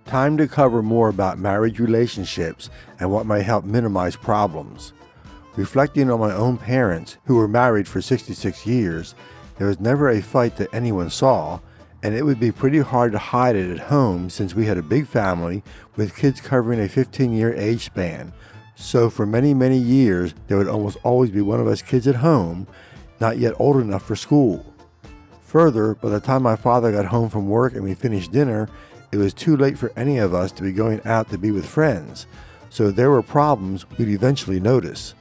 Time to cover more about marriage relationships and what might help minimize problems. Reflecting on my own parents, who were married for 66 years, there was never a fight that anyone saw, and it would be pretty hard to hide it at home since we had a big family with kids covering a 15-year age span. So for many, many years, there would almost always be one of us kids at home, not yet old enough for school. Further, by the time my father got home from work and we finished dinner, it was too late for any of us to be going out to be with friends, so if there were problems we'd eventually notice.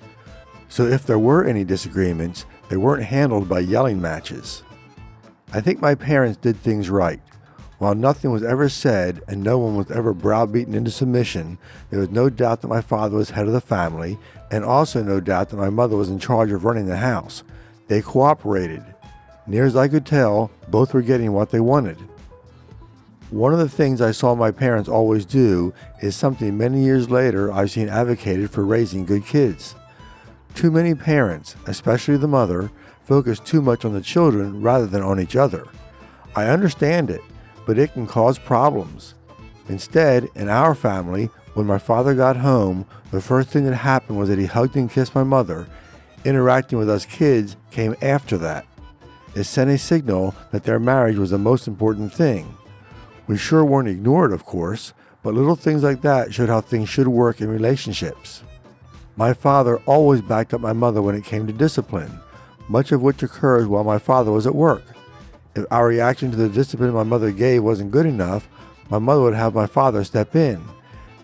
So if there were any disagreements, they weren't handled by yelling matches. I think my parents did things right. While nothing was ever said and no one was ever browbeaten into submission, there was no doubt that my father was head of the family, and also no doubt that my mother was in charge of running the house. They cooperated. Near as I could tell, both were getting what they wanted. One of the things I saw my parents always do is something many years later I've seen advocated for raising good kids. Too many parents, especially the mother, focus too much on the children rather than on each other. I understand it, but it can cause problems. Instead, in our family, when my father got home, the first thing that happened was that he hugged and kissed my mother. Interacting with us kids came after that. It sent a signal that their marriage was the most important thing. We sure weren't ignored, of course, but little things like that showed how things should work in relationships. My father always backed up my mother when it came to discipline, much of which occurs while my father was at work. If our reaction to the discipline my mother gave wasn't good enough, my mother would have my father step in.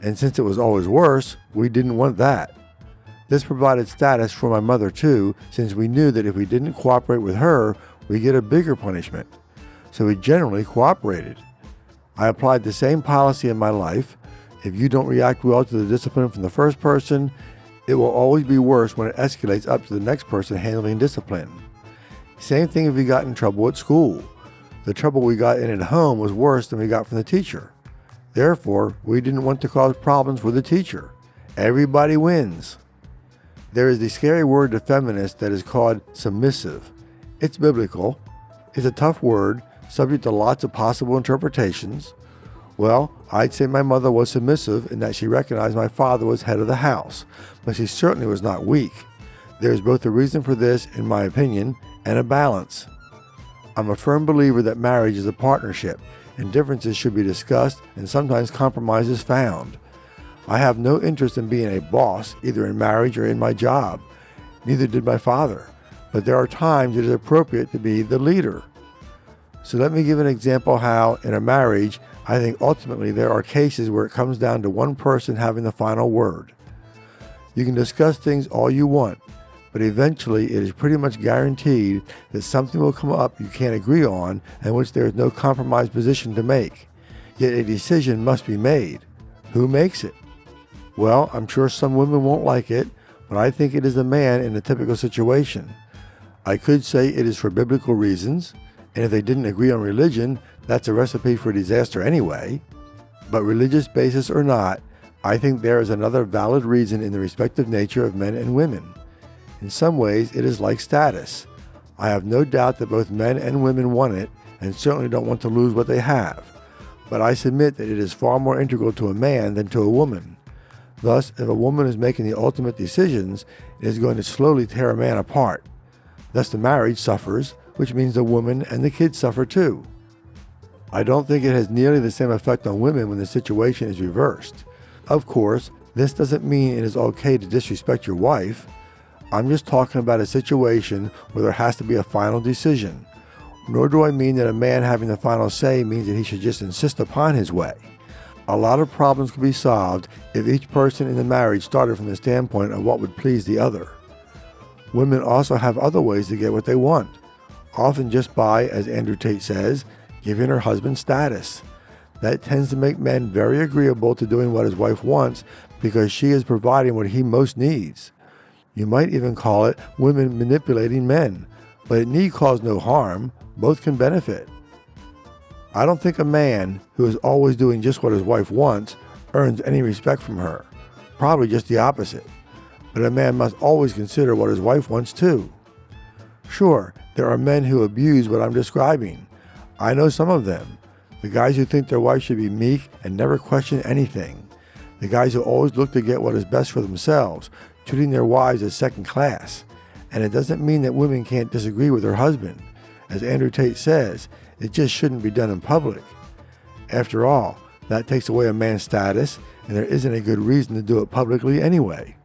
And since it was always worse, we didn't want that. This provided status for my mother too, since we knew that if we didn't cooperate with her, we'd get a bigger punishment. So we generally cooperated. I applied the same policy in my life. If you don't react well to the discipline from the first person, it will always be worse when it escalates up to the next person handling discipline. Same thing if we got in trouble at school. The trouble we got in at home was worse than we got from the teacher. Therefore, we didn't want to cause problems with the teacher. Everybody wins. There is the scary word to feminists that is called submissive. It's biblical. It's a tough word, subject to lots of possible interpretations. Well, I'd say my mother was submissive in that she recognized my father was head of the house, but she certainly was not weak. There is both a reason for this, in my opinion, and a balance. I'm a firm believer that marriage is a partnership, and differences should be discussed and sometimes compromises found. I have no interest in being a boss, either in marriage or in my job. Neither did my father, but there are times it is appropriate to be the leader. So let me give an example how, in a marriage, I think ultimately there are cases where it comes down to one person having the final word. You can discuss things all you want, but eventually it is pretty much guaranteed that something will come up you can't agree on and which there is no compromise position to make. Yet a decision must be made. Who makes it? Well, I'm sure some women won't like it, but I think it is the man in a typical situation. I could say it is for biblical reasons, and if they didn't agree on religion, that's a recipe for disaster anyway. But religious basis or not, I think there is another valid reason in the respective nature of men and women. In some ways, it is like status. I have no doubt that both men and women want it, and certainly don't want to lose what they have. But I submit that it is far more integral to a man than to a woman. Thus, if a woman is making the ultimate decisions, it is going to slowly tear a man apart. Thus the marriage suffers, which means the woman and the kids suffer too. I don't think it has nearly the same effect on women when the situation is reversed. Of course, this doesn't mean it is okay to disrespect your wife. I'm just talking about a situation where there has to be a final decision. Nor do I mean that a man having the final say means that he should just insist upon his way. A lot of problems could be solved if each person in the marriage started from the standpoint of what would please the other. Women also have other ways to get what they want, often just by, as Andrew Tate says, giving her husband status. That tends to make men very agreeable to doing what his wife wants because she is providing what he most needs. You might even call it women manipulating men, but it need cause no harm. Both can benefit. I don't think a man who is always doing just what his wife wants earns any respect from her. Probably just the opposite. But a man must always consider what his wife wants too. Sure, there are men who abuse what I'm describing. I know some of them. The guys who think their wife should be meek and never question anything. The guys who always look to get what is best for themselves, treating their wives as second class. And it doesn't mean that women can't disagree with their husband. As Andrew Tate says, it just shouldn't be done in public. After all, that takes away a man's status, and there isn't a good reason to do it publicly anyway.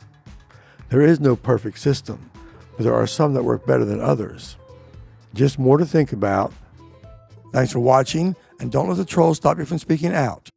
There is no perfect system, but there are some that work better than others. Just more to think about. Thanks for watching, and don't let the trolls stop you from speaking out.